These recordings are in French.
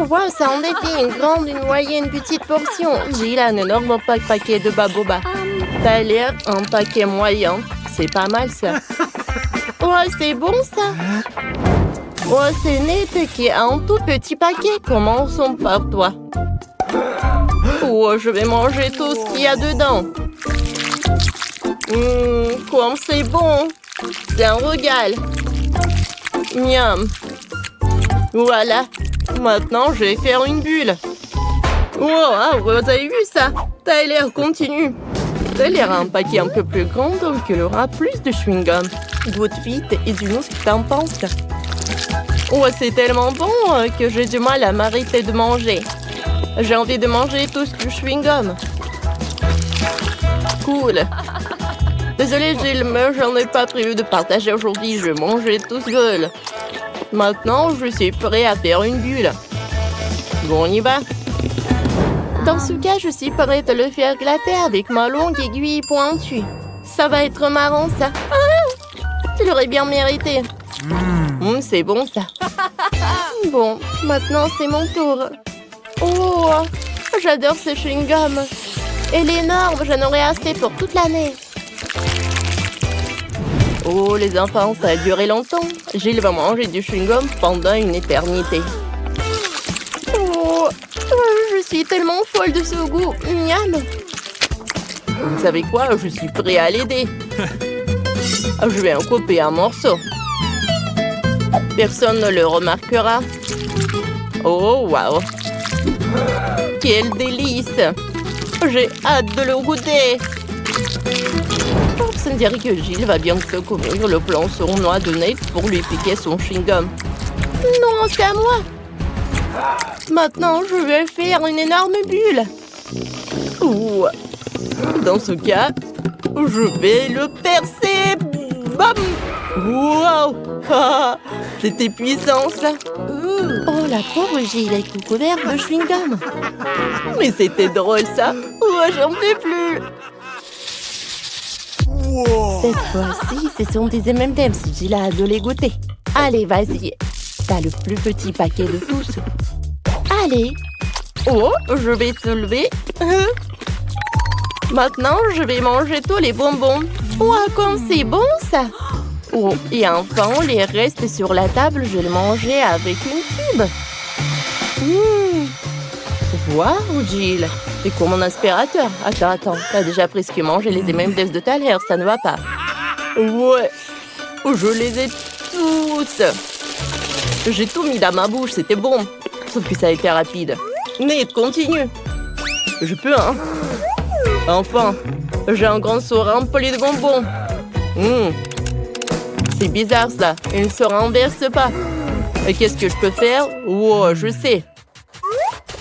Oh, wow, ça en défie une grande, une moyenne, une petite portion. Jill a un énorme paquet de baboba. Tyler, un paquet moyen. C'est pas mal, ça. Oh, c'est bon, ça. Oh, c'est Nate qui a un tout petit paquet. Commençons par toi. Oh, je vais manger tout ce qu'il y a dedans. Comme c'est bon. C'est un régal. Miam. Voilà. Maintenant, je vais faire une bulle. Wow, vous avez vu ça? Tyler, continue. Tyler a un paquet un peu plus grand, donc il aura plus de chewing-gum. Goûte vite et dis-nous ce que t'en penses. Oh, c'est tellement bon que j'ai du mal à m'arrêter de manger. J'ai envie de manger tout ce chewing-gum. Cool. Désolée, Jill, mais j'en ai pas prévu de partager aujourd'hui. Je vais manger tout seul. Maintenant, je suis prêt à faire une bulle. Bon, on y va. Dans ce cas, je suis prête à le faire glater avec ma longue aiguille pointue. Ça va être marrant, ça. Ah, tu l'aurais bien mérité. C'est bon, ça. Bon, maintenant, c'est mon tour. Oh, j'adore ce chewing-gum. Elle est énorme, j'en aurai assez pour toute l'année. Oh, les enfants, ça a duré longtemps. Jill va manger du chewing-gum pendant une éternité. Oh, je suis tellement folle de ce goût. Miam. Vous savez quoi? Je suis prêt à l'aider. Je vais en couper un morceau. Personne ne le remarquera. Oh, waouh. Quel délice. J'ai hâte de le goûter. Ça me dirait que Jill va bientôt couvrir le plan sournois de Nate pour lui piquer son chewing-gum. Non, c'est à moi. Maintenant, je vais faire une énorme bulle. Ouh. Dans ce cas, je vais le percer. Bam! Wow! Ah, c'était puissant, ça. Oh, la pauvre Jill est couverte de chewing-gum. Mais c'était drôle, ça. Oh, j'en peux plus. Cette fois-ci, ce sont des M&M's. Jill a hâte de les goûter. Allez, vas-y. T'as le plus petit paquet de tous. Allez. Oh, je vais soulever. Maintenant, je vais manger tous les bonbons. Oh, comme c'est bon, ça. Oh, et enfin, les restes sur la table, je vais les manger avec une tube. Waouh, Jill. C'est comme mon aspirateur. Attends. T'as déjà presque mangé les M&M's de Tyler, ça ne va pas. Ouais. Je les ai tous. J'ai tout mis dans ma bouche, c'était bon. Sauf que ça a été rapide. Nate, continue. Je peux, hein? Enfin, j'ai un grand seau rempli de bonbons. C'est bizarre, ça. Il ne se renverse pas. Et qu'est-ce que je peux faire? Oh, je sais.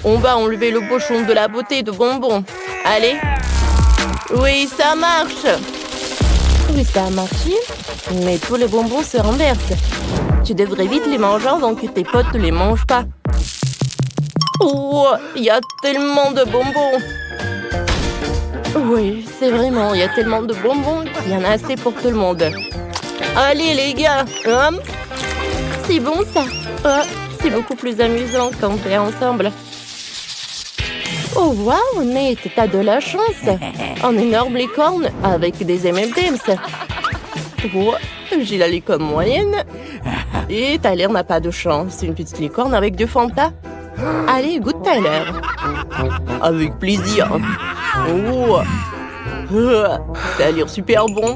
On va enlever le bouchon de la bouteille de bonbons. Allez. Oui, ça marche. Oui, ça a marché. Mais tous les bonbons se renversent. Tu devrais vite les manger avant que tes potes ne les mangent pas. Oh, il y a tellement de bonbons. Oui, c'est vraiment, il y a tellement de bonbons qu'il y en a assez pour tout le monde. Allez, les gars. C'est bon, ça. Oh, c'est beaucoup plus amusant quand on est ensemble. Oh, waouh, Nate, t'as de la chance. Un énorme licorne avec des M&M's. Oh, j'ai la licorne moyenne. Et Tyler n'a pas de chance. C'est une petite licorne avec du Fanta. Allez, goûte Tyler. Avec plaisir. Oh, ça a l'air super bon.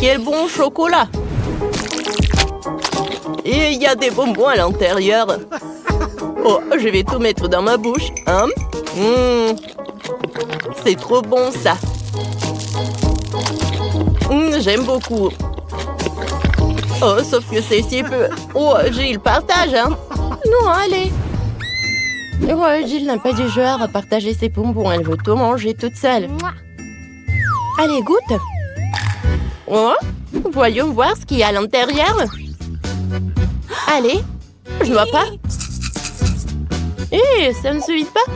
Quel bon chocolat. Et il y a des bonbons à l'intérieur. Oh, je vais tout mettre dans ma bouche. C'est trop bon, ça. J'aime beaucoup. Oh, sauf que c'est si peu. Oh, Jill, partage, hein. Non, allez. Ouais, Jill n'a pas du genre à partager ses bonbons. Elle veut tout manger toute seule. Allez, goûte. Oh, voyons voir ce qu'il y a à l'intérieur. Allez, je ne vois pas. Ça ne suffit pas.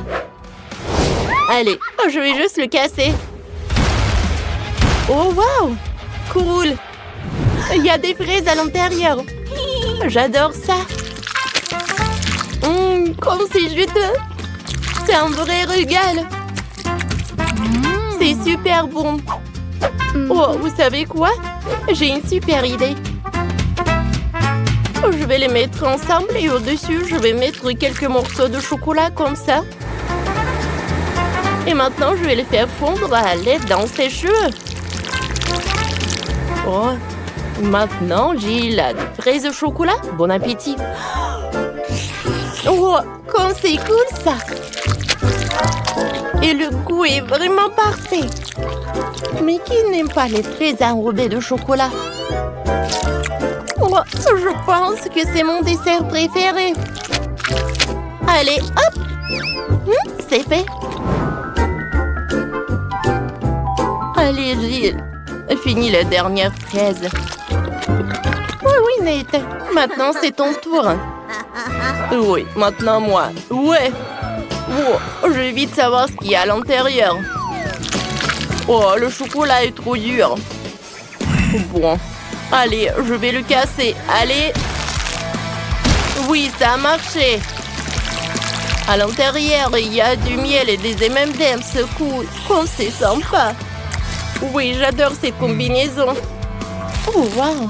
Allez, je vais juste le casser. Oh, waouh. Cool. Il y a des fraises à l'intérieur. J'adore ça. Comme c'est juteux. C'est un vrai régal. C'est super bon. Oh, vous savez quoi? J'ai une super idée. Je vais les mettre ensemble et au-dessus, je vais mettre quelques morceaux de chocolat comme ça. Et maintenant, je vais les faire fondre à l'aide d'un sèche-cheveux. Oh, maintenant, j'ai la fraise au chocolat. Bon appétit. Oh, comme c'est cool ça. Et le goût est vraiment parfait. Mais qui n'aime pas les fraises enrobées de chocolat? Oh, je pense que c'est mon dessert préféré. Allez, hop! C'est fait. Allez, Gilles. Finis la dernière fraise. Oui, Nate. Maintenant, c'est ton tour. Oui, maintenant moi. Ouais. Oh, je vais vite savoir ce qu'il y a à l'intérieur. Oh, le chocolat est trop dur. Bon. Allez, je vais le casser. Allez. Oui, ça a marché. À l'intérieur, il y a du miel et des M&M's. Oh, c'est sympa. Oui, j'adore cette combinaison. Oh, wow.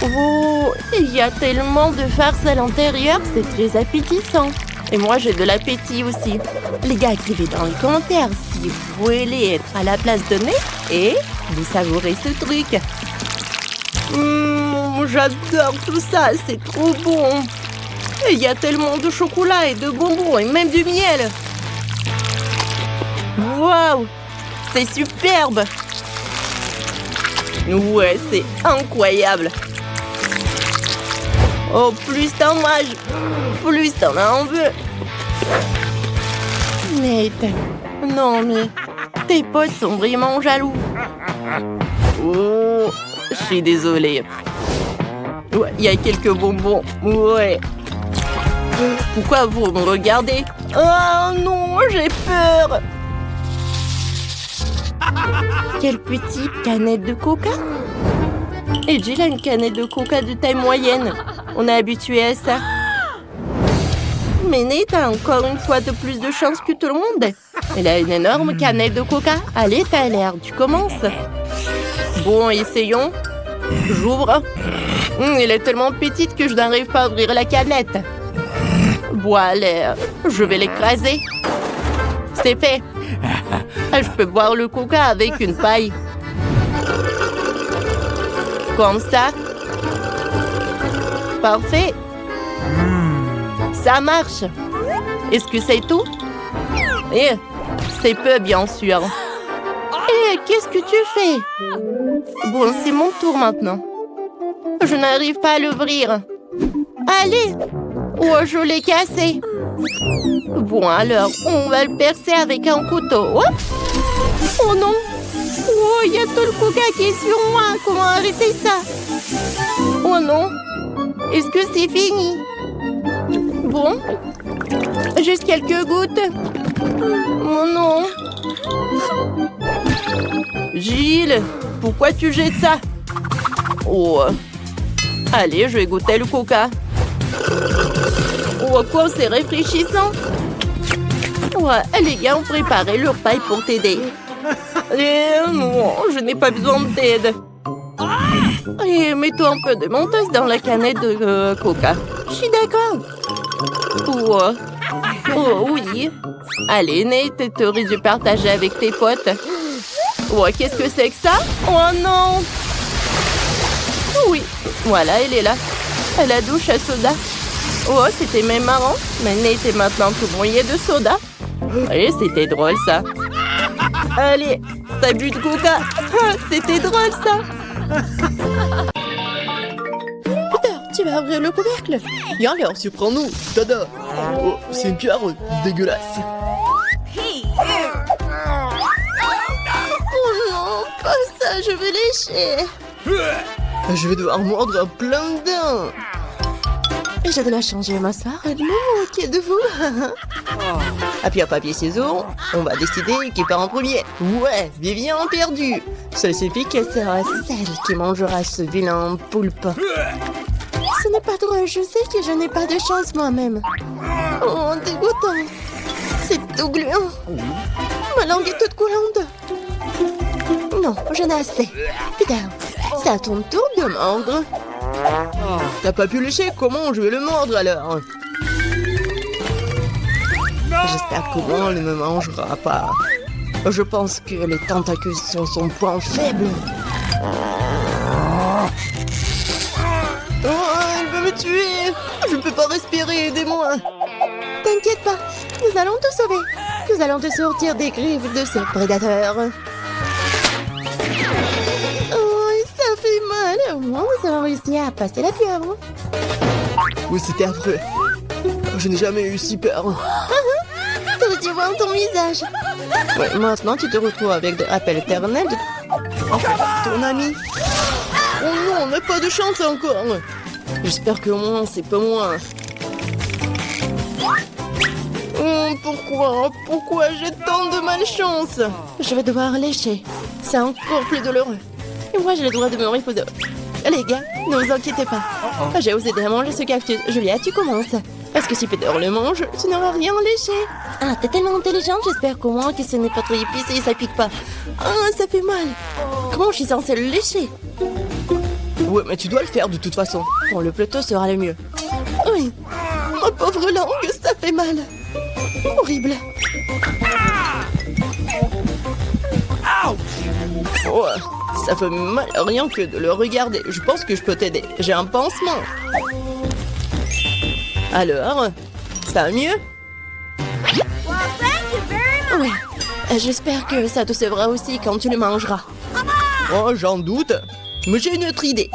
Oh, il y a tellement de farce à l'intérieur, c'est très appétissant. Et moi, j'ai de l'appétit aussi. Les gars, écrivez dans les commentaires si vous voulez être à la place de Nate et vous savourez ce truc. J'adore tout ça, c'est trop bon. Et il y a tellement de chocolat et de bonbons et même du miel. Waouh, c'est superbe. Ouais, c'est incroyable. Oh, plus t'en manges, plus t'en en veux. Nate, non mais tes potes sont vraiment jaloux. Oh, je suis désolée. Ouais, il y a quelques bonbons. Ouais. Pourquoi vous me regardez? Oh non, j'ai peur. Quelle petite canette de coca. Et Jill a une canette de coca de taille moyenne. On est habitué à ça. Mais Nate a encore une fois de plus de chance que tout le monde. Elle a une énorme canette de coca. Allez, Tyler, tu commences. Bon, essayons. J'ouvre. Elle est tellement petite que je n'arrive pas à ouvrir la canette. Bon, allez, je vais l'écraser. C'est fait. Je peux boire le coca avec une paille. Comme ça. Parfait. Ça marche. Est-ce que c'est tout? Eh, c'est peu, bien sûr. Eh, qu'est-ce que tu fais? Bon, c'est mon tour maintenant. Je n'arrive pas à l'ouvrir. Allez. Oh, je l'ai cassé. Bon, alors, on va le percer avec un couteau. Oh, oh non. Oh, il y a tout le coca qui est sur moi. Comment arrêter ça? Oh non. Est-ce que c'est fini? Bon. Juste quelques gouttes. Oh non. Gilles, pourquoi tu jettes ça? Oh. Allez, je vais goûter le coca. Oh, quoi, c'est rafraîchissant. Ouais, les gars ont préparé leur paille pour t'aider. Non, je n'ai pas besoin de t'aide. Et mets-toi un peu de mentos dans la canette de coca. Je suis d'accord. Oh, oui. Allez, Nate, tu aurais dû partager avec tes potes. Oh, qu'est-ce que c'est que ça? Oh non. Oui, voilà, elle est là. La douche à soda. Oh, c'était même marrant. Mais Nate est maintenant tout mouillé de soda. Et c'était drôle, ça. Allez, t'as bu de coca. C'était drôle, ça. Peter, tu vas ouvrir le couvercle. Viens alors, surprends-nous. Tada. Oh, c'est une cuillère dégueulasse. Oh non, pas ça, je veux lécher. Je vais devoir mordre plein de dents. Et je dois changer ma soeur. Non, qui êtes-vous? Appui à papier ciseaux, on va décider qui part en premier. Ouais, Vivien perdu. Ça signifie qu'elle sera celle qui mangera ce vilain poulpe. Ce n'est pas drôle, je sais que je n'ai pas de chance moi-même. Oh, dégoûtant. C'est tout gluant. Ma langue est toute coulante. Non, j'en ai assez. Putain, c'est à ton tour de mordre. T'as pas pu lécher, comment je vais le mordre alors? J'espère que moi, il ne me mangera pas. Je pense que les tentacules sont son point faible. Oh, il veut me tuer. Je ne peux pas respirer, aidez-moi. T'inquiète pas, nous allons te sauver. Nous allons te sortir des griffes de ce prédateur. Oh, ça fait mal. Au moins, nous avons réussi à passer la pieuvre. Oui, c'était affreux. Je n'ai jamais eu si peur. T'aurais dû voir ton visage. Ouais, maintenant, tu te retrouves avec des rappels éternels de ton ami. Oh non, on n'a pas de chance encore. J'espère qu'au moins, c'est pas moi. Pourquoi j'ai tant de malchance? Je vais devoir lécher. C'est encore plus douloureux. Et moi, j'ai le droit de me reposer. Les gars, ne vous inquiétez pas. J'ai osé de manger ce cactus. Julia, tu commences. Parce que si Peter le mange, tu n'auras rien léché. Ah, t'es tellement intelligente, j'espère qu'au moins que ce n'est pas trop épicé et ça pique pas. Ah, ça fait mal. Comment je suis censée le lécher? Ouais, mais tu dois le faire de toute façon. Bon, le plateau sera le mieux. Oui. Ma pauvre langue, ça fait mal. Horrible. Oh, ça fait mal rien que de le regarder. Je pense que je peux t'aider. J'ai un pansement. Alors, ça va mieux? Oui. J'espère que ça te sauvera aussi quand tu le mangeras. Oh, j'en doute. Mais j'ai une autre idée.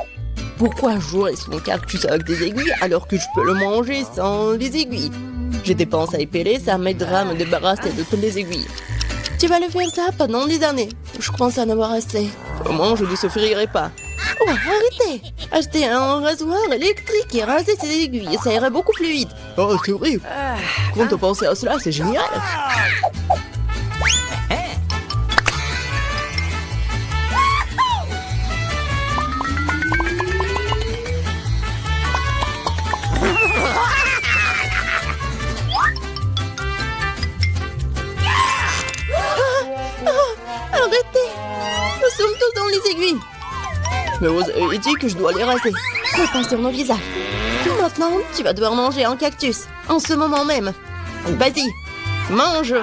Pourquoi jouer son cactus avec des aiguilles alors que je peux le manger sans les aiguilles? J'ai des pinces à épeler, ça m'aidera à me débarrasser de toutes les aiguilles. Tu vas le faire ça pendant des années. Je commence à en avoir assez. Au moins, je ne souffrirai pas. Ouais, arrêtez. Acheter un rasoir électrique et raser ses aiguilles, ça irait beaucoup plus vite. Oh, c'est horrible. Quand on pense à cela, c'est génial. Arrêtez. Nous sommes tous dans les aiguilles. Mais vous avez dit que je dois les raser. Mais pas sur nos visages. Maintenant, tu vas devoir manger un cactus. En ce moment même. Vas-y, mange.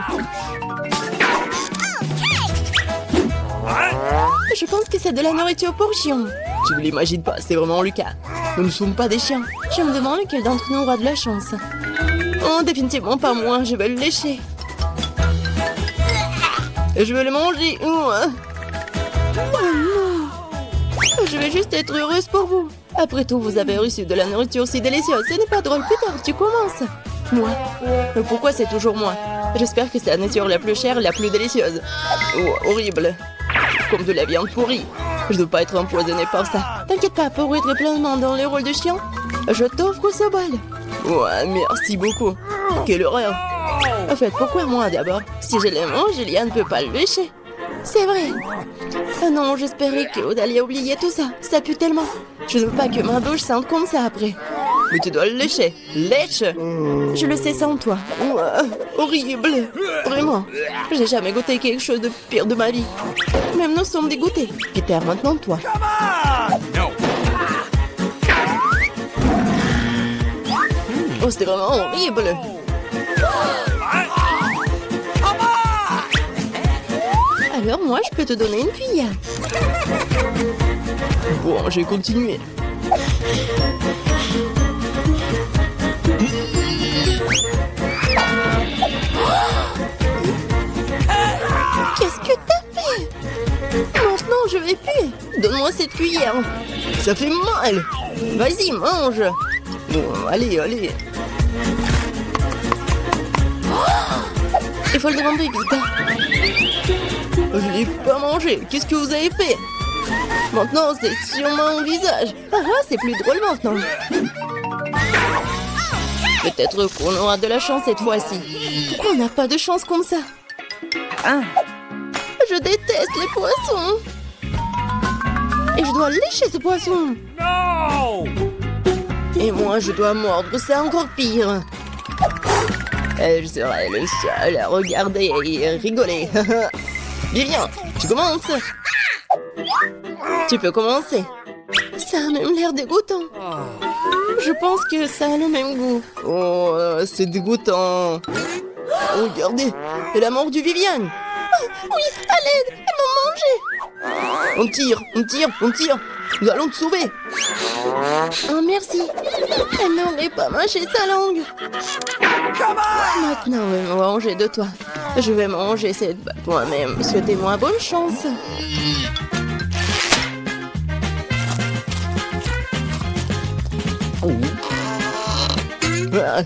Je pense que c'est de la nourriture pour chiens. Tu ne l'imagines pas, c'est vraiment le cas. Nous ne sommes pas des chiens. Je me demande lequel d'entre nous aura de la chance. Oh, définitivement pas moi, je vais le lécher. Et je vais le manger. Oh non. Je vais juste être heureuse pour vous. Après tout, vous avez reçu de la nourriture si délicieuse. Ce n'est pas drôle, Peter, tu commences. Moi? Mais pourquoi c'est toujours moi? J'espère que c'est la nourriture la plus chère, la plus délicieuse. Oh, horrible. Comme de la viande pourrie. Je ne dois pas être empoisonnée par ça. T'inquiète pas, pour être pleinement dans le rôle de chien, je t'offre ce bol. Ouais, merci beaucoup. Quelle horreur. En fait, pourquoi moi d'abord? Si je le mange, Julia ne peut pas le lécher. C'est vrai. Ah non, j'espérais que Aude a oublié tout ça. Ça pue tellement. Je ne veux pas que ma bouche sente comme ça après. Mais tu dois le lécher. Lèche. Je le sais sans toi. Horrible. Vraiment. J'ai jamais goûté quelque chose de pire de ma vie. Même nous sommes dégoûtés. Peter, maintenant toi. Oh, c'était vraiment horrible. Alors moi, je peux te donner une cuillère. Bon, je vais continuer. Qu'est-ce que t'as fait? Maintenant, je vais puer. Donne-moi cette cuillère. Ça fait mal. Vas-y, mange. Bon, allez, allez. Il faut le rendre vite. Je l'ai pas mangé. Qu'est-ce que vous avez fait? Maintenant, c'est sur mon visage. Ah, c'est plus drôle maintenant. Peut-être qu'on aura de la chance cette fois-ci. Pourquoi on n'a pas de chance comme ça? Je déteste les poissons. Et je dois lécher ce poisson. No! Et moi, je dois mordre, c'est encore pire. Elle serait le seul à regarder et rigoler. Viens, tu commences. Tu peux commencer. Ça a même l'air dégoûtant. Je pense que ça a le même goût. Oh, c'est dégoûtant. Regardez, elle a mordu Viviane. Oh, oui, à l'aide, elle m'a mangé. On tire, on tire, on tire. Nous allons te sauver. Oh, merci. Elle n'aurait pas mâché sa langue. Maintenant, je vais me venger de toi. Je vais manger cette batte moi-même. Souhaitez-moi bonne chance. Ah,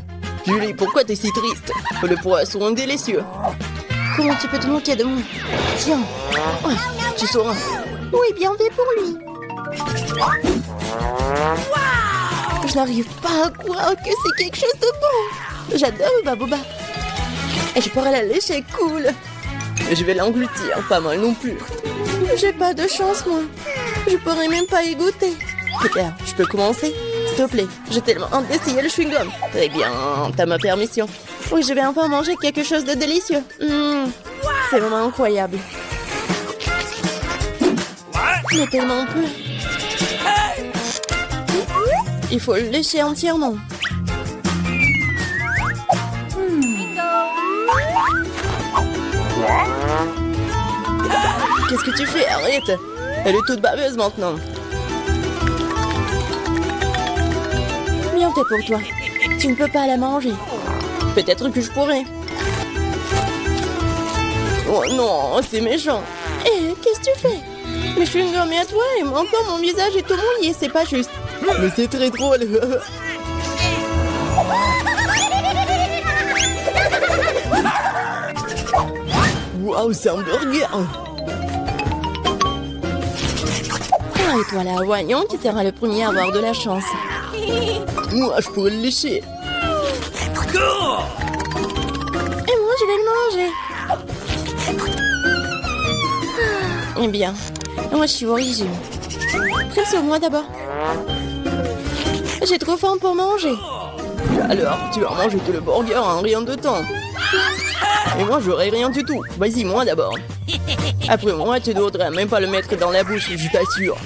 Julie, pourquoi t'es si triste? Le poisson est délicieux. Comment tu peux te moquer de moi? Tiens, ouais, tu sauras. Oui, bien fait pour lui. Je n'arrive pas à croire que c'est quelque chose de bon. J'adore Baboba. Et je pourrais la lécher, cool. Je vais l'engloutir, pas mal non plus. J'ai pas de chance, moi. Je pourrais même pas y goûter. Super, je peux commencer? S'il te plaît, j'ai tellement hâte d'essayer le chewing-gum. Très bien, t'as ma permission. Oui, je vais enfin manger quelque chose de délicieux. C'est vraiment incroyable. Mais tellement peu. Il faut le lécher entièrement. Qu'est-ce que tu fais? Arrête! Elle est toute baveuse maintenant. Bien fait pour toi. Tu ne peux pas la manger. Peut-être que je pourrais. Oh non, c'est méchant. Eh, qu'est-ce que tu fais? Mais je suis une gomme à toi et encore mon visage est tout mouillé, c'est pas juste. Mais c'est très drôle. Waouh, c'est un burger. Ah, et toi là, voyons qui sera le premier à avoir de la chance. Moi, je pourrais le lécher. Et moi, je vais le manger. Eh bien, moi, je suis au régime. Prends sur moi d'abord. J'ai trop faim pour manger. Alors, tu vas manger tout le burger en rien de temps. Et moi, j'aurai rien du tout. Vas-y, moi d'abord. Après moi, tu ne voudrais même pas le mettre dans la bouche, je t'assure.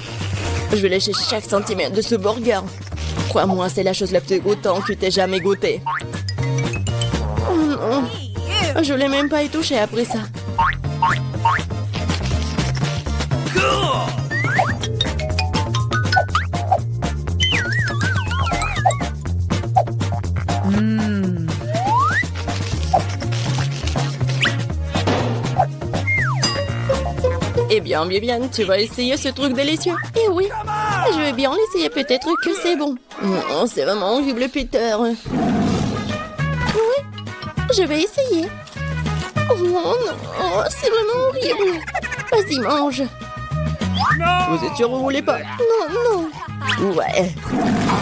Je vais lécher chaque centimètre de ce burger. Crois-moi, c'est la chose la plus dégoûtante que tu aies jamais goûtée. Oh non. Je l'ai même pas y touché après ça. Eh bien, Viviane, tu vas essayer ce truc délicieux? Eh oui, je vais bien l'essayer, peut-être que c'est bon. Oh, c'est vraiment horrible, Peter. Oui, je vais essayer. Oh non, c'est vraiment horrible. Vas-y, mange. Vous êtes sûr que vous voulez pas? Non. Ouais.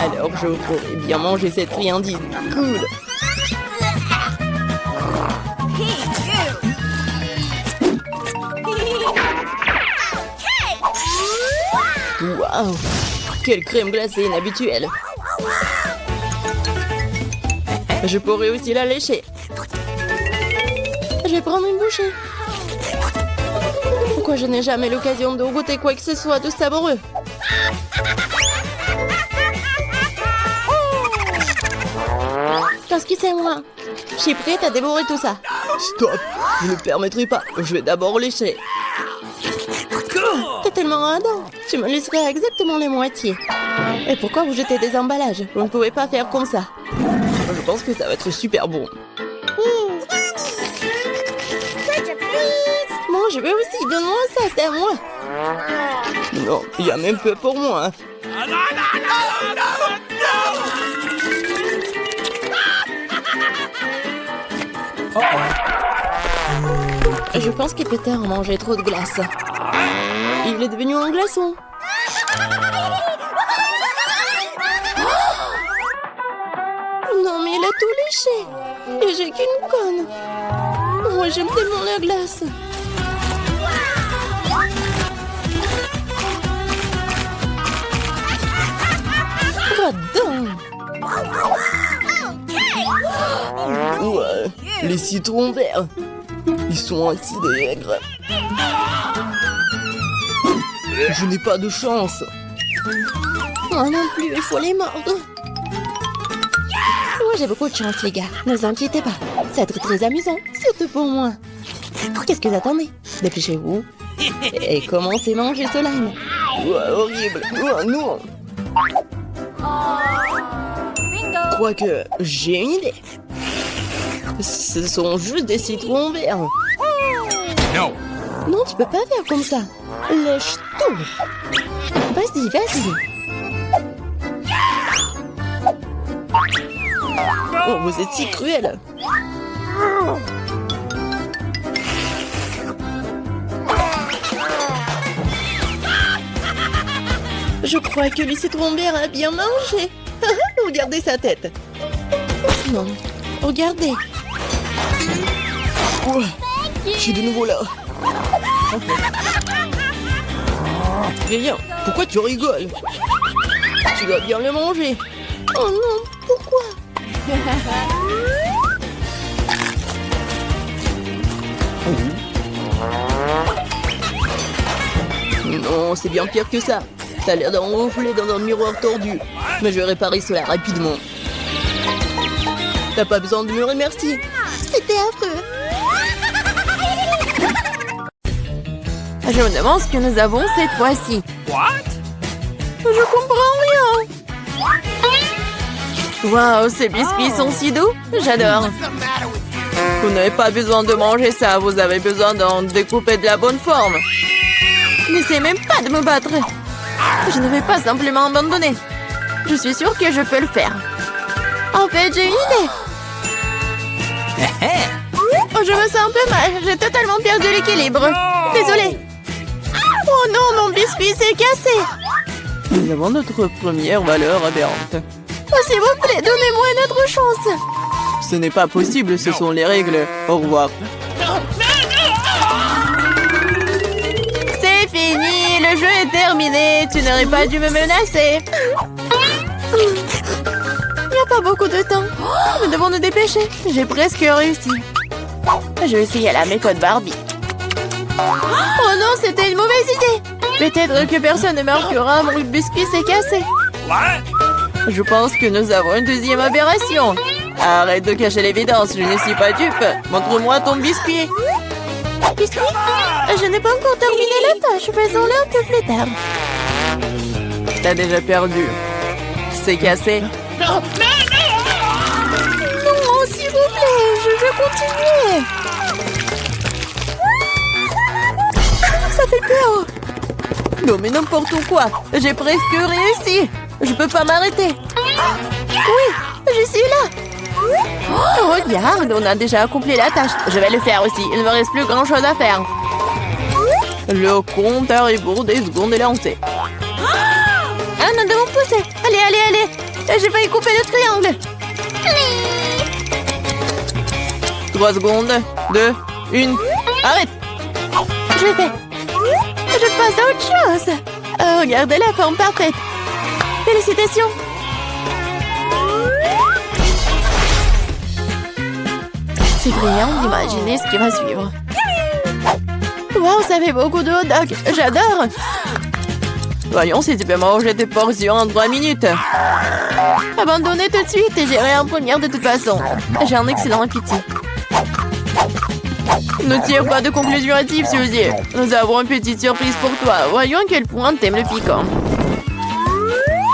Alors, je pourrais bien manger cette friandise. Cool. Waouh! Quelle crème glacée inhabituelle! Je pourrais aussi la lécher. Je vais prendre une bouchée. Pourquoi je n'ai jamais l'occasion de goûter quoi que ce soit de savoureux? Parce que c'est moi. Je suis prête à dévorer tout ça. Stop! Je ne le permettrai pas. Je vais d'abord lécher. T'es tellement radin. Tu me laisserais exactement les moitiés. Et pourquoi vous jetez des emballages? Vous ne pouvez pas faire comme ça. Je pense que ça va être super bon. Moi, je veux aussi. Donne-moi ça, c'est à moi. Non, il y a même peu pour moi. Hein. Je pense que Peter a mangé trop de glace. Il est devenu un glaçon. Non, mais il a tout léché. Et j'ai qu'une conne. Moi, j'aime tellement la glace. Radin. Ouais, les citrons verts. Ils sont acides et aigres. Je n'ai pas de chance. Moi non plus, il faut les mordre. Moi j'ai beaucoup de chance, les gars. Ne vous inquiétez pas. Ça va être très amusant, surtout pour moi. Qu'est-ce que vous attendez? Dépêchez-vous. Et commencez à manger ce lime. Ouais, horrible. Oh, non. Je crois que j'ai une idée. Ce sont juste des citrons verts. No. Non, tu peux pas faire comme ça. Lèche tout. Vas-y, vas-y. Oh, vous êtes si cruel. Je crois que le citron vert a bien mangé. Regardez sa tête. Non, regardez. Oh, je suis de nouveau là. Rien. Pourquoi tu rigoles? Tu dois bien le manger. Oh non, pourquoi? Non, c'est bien pire que ça. T'as l'air d'en ronfler dans un miroir tordu. Mais je vais réparer cela rapidement. T'as pas besoin de me remercier. C'était affreux. Je me demande ce que nous avons cette fois-ci. What? Je comprends rien. Waouh, ces biscuits sont si doux. J'adore. Vous n'avez pas besoin de manger ça. Vous avez besoin d'en découper de la bonne forme. N'essayez même pas de me battre. Je ne vais pas simplement abandonner. Je suis sûre que je peux le faire. En fait, j'ai une idée. Oh, je me sens un peu mal. J'ai totalement perdu l'équilibre. Désolée. Oh non, mon biscuit s'est cassé. Nous avons notre première valeur aberrante. Oh, s'il vous plaît, donnez-moi une autre chance. Ce n'est pas possible, ce sont les règles. Au revoir. C'est fini, le jeu est terminé. Tu n'aurais pas dû me menacer. Il n'y a pas beaucoup de temps. Nous devons nous dépêcher. J'ai presque réussi. Je vais essayer la méthode Barbie. Oh non, c'était une mauvaise idée. Peut-être que personne ne marquera, mon biscuit s'est cassé. What? Je pense que nous avons une deuxième aberration. Arrête de cacher l'évidence, je ne suis pas dupe. Montre-moi ton biscuit. Biscuit? Je n'ai pas encore terminé la tâche, faisons-le un peu plus tard. T'as déjà perdu. C'est cassé. No! Non, s'il vous plaît, je veux continuer. Ça fait peur. Non, mais n'importe quoi. J'ai presque réussi. Je peux pas m'arrêter. Oui, je suis là. Oh, regarde, on a déjà accompli la tâche. Je vais le faire aussi. Il ne me reste plus grand-chose à faire. Le compte à rebours des secondes est lancé. Ah, nous devons pousser. Allez, allez, allez. J'ai failli couper le triangle. 3 secondes. 2, 1. Arrête. Je l'ai fait. Je passe à autre chose. Regardez la forme parfaite. Félicitations. C'est brillant d'imaginer ce qui va suivre. Wow, ça fait beaucoup de hot dogs. J'adore. Voyons si tu peux manger tes portions en 3 minutes. Abandonnez tout de suite et j'irai en première de toute façon. J'ai un excellent appétit. Ne tire pas de conclusion hâtive, Suzy. Nous avons une petite surprise pour toi. Voyons à quel point t'aimes le piquant.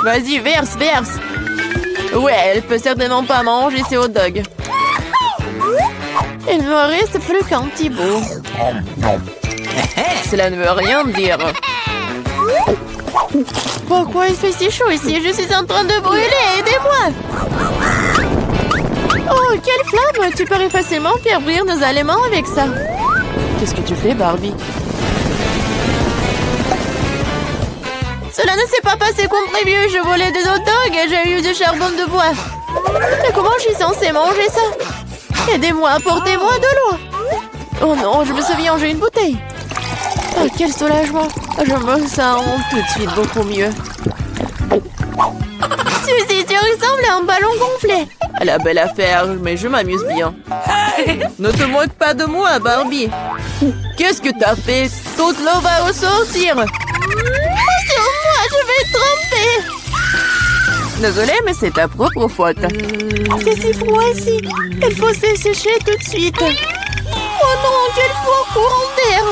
Vas-y, verse, verse. Ouais, elle peut certainement pas manger ses hot dogs. Il ne me reste plus qu'un petit bout. Cela ne veut rien dire. Pourquoi il fait si chaud ici? Je suis en train de brûler, aidez-moi! Oh, quelle flamme! Tu pourrais facilement faire brûler nos aliments avec ça. Qu'est-ce que tu fais, Barbie? Cela ne s'est pas passé comme prévu. Je volais des hot dogs et j'ai eu du charbon de bois. Mais comment je suis censée manger ça? Aidez-moi, apportez-moi de l'eau. Oh non, je me souviens, j'ai une bouteille. Oh, quel soulagement. Je me sens tout de suite beaucoup mieux. Suzy, tu as ressemble à un ballon gonflé. La belle affaire, mais je m'amuse bien. Ne te moque pas de moi, Barbie. Qu'est-ce que t'as fait? Toute l'eau va ressortir. Sur moi, je vais tremper. Désolée, mais c'est ta propre faute. C'est si froid ici. Il faut se sécher tout de suite. Oh non, quel fort courant d'air.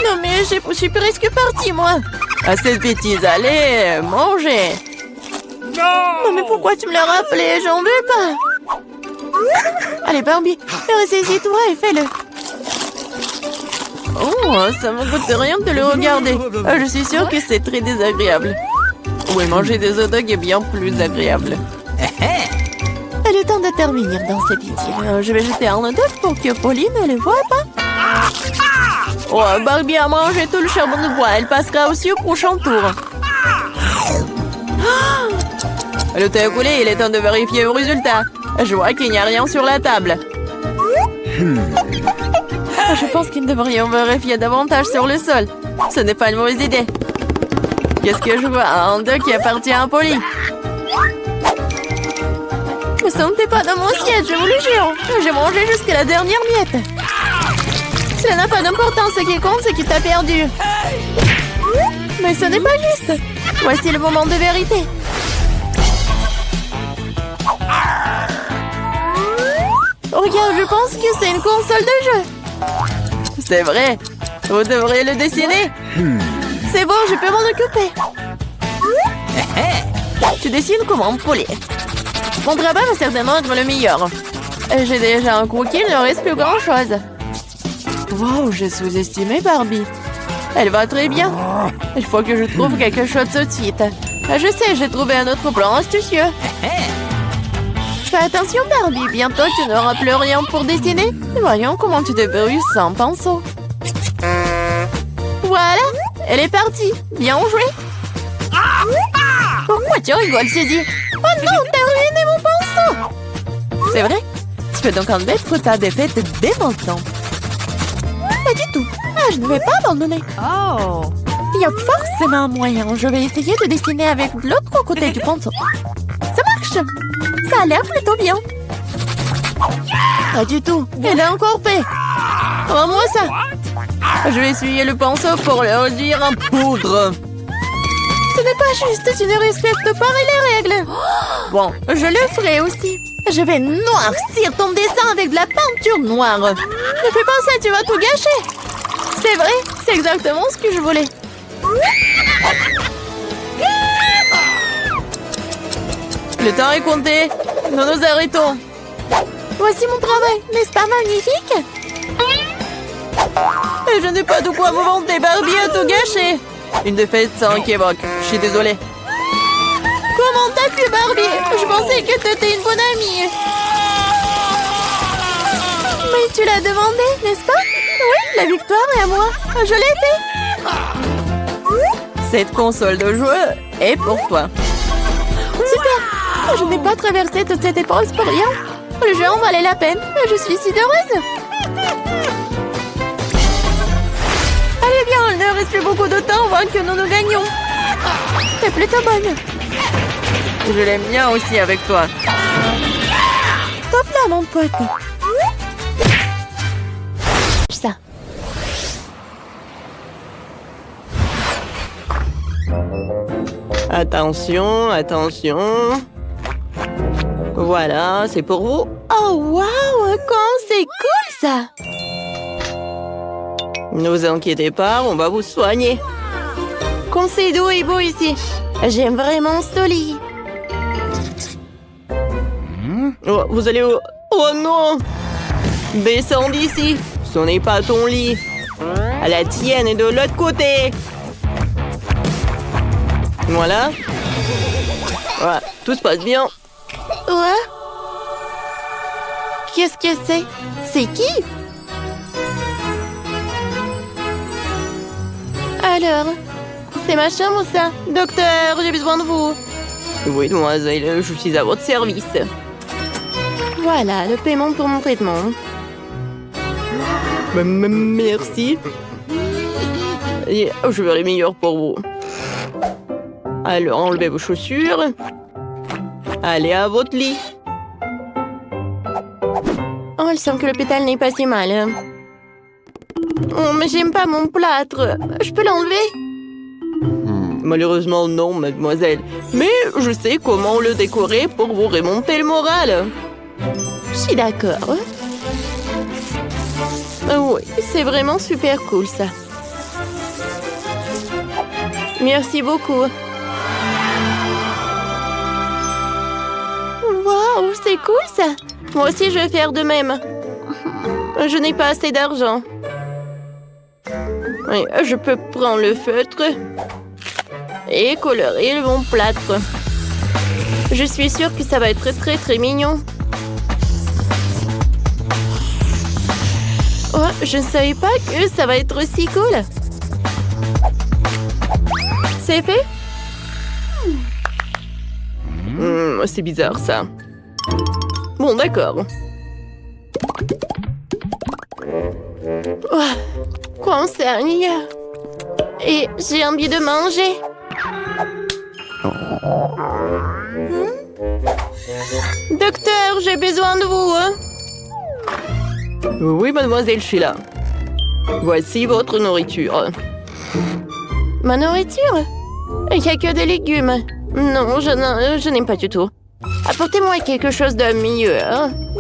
Non mais je suis presque partie, moi. À cette bêtise, allez, mangez. Non mais pourquoi tu me l'as rappelé? J'en veux pas. Allez Barbie, ressaisis-toi et fais-le. Oh, ça me coûte rien de le regarder. Je suis sûre que c'est très désagréable. Oui, manger des hot dogs est bien plus agréable. Il est temps de terminer dans cette idylle. Je vais jeter un hot dog pour que Pauline ne les voie pas. Oh, Barbie a mangé tout le charbon de bois. Elle passera aussi au prochain tour. Le thé a coulé, il est temps de vérifier le résultat. Je vois qu'il n'y a rien sur la table. Je pense qu'ils devrions vérifier davantage sur le sol. Ce n'est pas une mauvaise idée. Qu'est-ce que je vois? Un hot dog qui appartient à Polly. Ne sentez pas dans mon siège, je vous le jure. J'ai mangé jusqu'à la dernière miette. Cela n'a pas d'importance, ce qui compte, c'est que t'as perdu. Mais ce n'est pas juste. Voici le moment de vérité. Regarde, je pense que c'est une console de jeu. C'est vrai. Vous devriez le dessiner. C'est bon, je peux m'en occuper. Tu dessines comment, Polly? Mon travail va certainement être le meilleur. J'ai déjà un croquis, il ne reste plus grand-chose. Wow, j'ai sous-estimé Barbie. Elle va très bien. Il faut que je trouve quelque chose tout de suite. Je sais, j'ai trouvé un autre plan astucieux. Fais attention Barbie, bientôt tu n'auras plus rien pour dessiner. Voyons comment tu débrouilles sans pinceau. Voilà, elle est partie. Bien joué. Pourquoi tu rigoles, Suzy? Oh non, t'as ruiné mon pinceau. C'est vrai? Tu peux donc admettre ta défaite dès maintenant. Pas du tout. Je ne vais pas abandonner. Oh. Il y a forcément un moyen. Je vais essayer de dessiner avec l'autre côté du pinceau. Ça marche. Ça a l'air plutôt bien. Pas du tout. Elle a encore fait. Rends-moi ça. Je vais essuyer le pinceau pour le réduire en poudre. Ce n'est pas juste. Tu ne respectes pas les règles. Bon, je le ferai aussi. Je vais noircir ton dessin avec de la peinture noire. Ne fais pas ça, tu vas tout gâcher. C'est vrai, c'est exactement ce que je voulais. Le temps est compté. Nous nous arrêtons. Voici mon travail, n'est-ce pas magnifique? Et je n'ai pas de quoi me vanter, Barbie a tout gâché. Une défaite sans équivoque. Je suis désolée. Comment t'as pu, Barbie? Je pensais que t'étais une bonne amie. Mais tu l'as demandé, n'est-ce pas? Oui, la victoire est à moi. Je l'ai fait. Cette console de jeu est pour toi. Super. Je n'ai pas traversé toute cette épreuve pour rien. Le jeu en valait la peine. Je suis si heureuse. Allez bien, il ne reste plus beaucoup de temps avant que nous gagnons. T'es plutôt bonne. Je l'aime bien aussi avec toi. Top là, mon pote. Ça. Attention, attention. Voilà, c'est pour vous. Oh, waouh, c'est cool, ça. Ne vous inquiétez pas, on va vous soigner. Comme c'est doux et beau ici. J'aime vraiment ce lit. Oh, vous allez où? Oh non! Descends d'ici. Ce n'est pas ton lit. À la tienne est de l'autre côté. Voilà. Voilà, tout se passe bien. Ouais. Qu'est-ce que c'est? C'est qui? Alors, c'est ma chambre, ça. Docteur, j'ai besoin de vous. Oui, demoiselle, je suis à votre service. Voilà, le paiement pour mon traitement. Merci. Et je verrai meilleur pour vous. Alors, enlevez vos chaussures. Allez à votre lit. Oh, il semble que le pétale n'est pas si mal. Oh, mais j'aime pas mon plâtre. Je peux l'enlever? Malheureusement, non, mademoiselle. Mais je sais comment le décorer pour vous remonter le moral. Je suis d'accord. Oui, c'est vraiment super cool, ça. Merci beaucoup. Waouh, c'est cool, ça. Moi aussi, je vais faire de même. Je n'ai pas assez d'argent. Oui, je peux prendre le feutre et colorer mon plâtre. Je suis sûre que ça va être très, très mignon. Oh, je ne savais pas que ça va être aussi cool. C'est fait? C'est bizarre, ça. Bon, d'accord. Oh, quoi on s'ennuie. Et j'ai envie de manger. Docteur, j'ai besoin de vous. Oui, mademoiselle, je suis là. Voici votre nourriture. Ma nourriture? Il n'y a que des légumes. Non, je n'aime pas du tout. Apportez-moi quelque chose de mieux,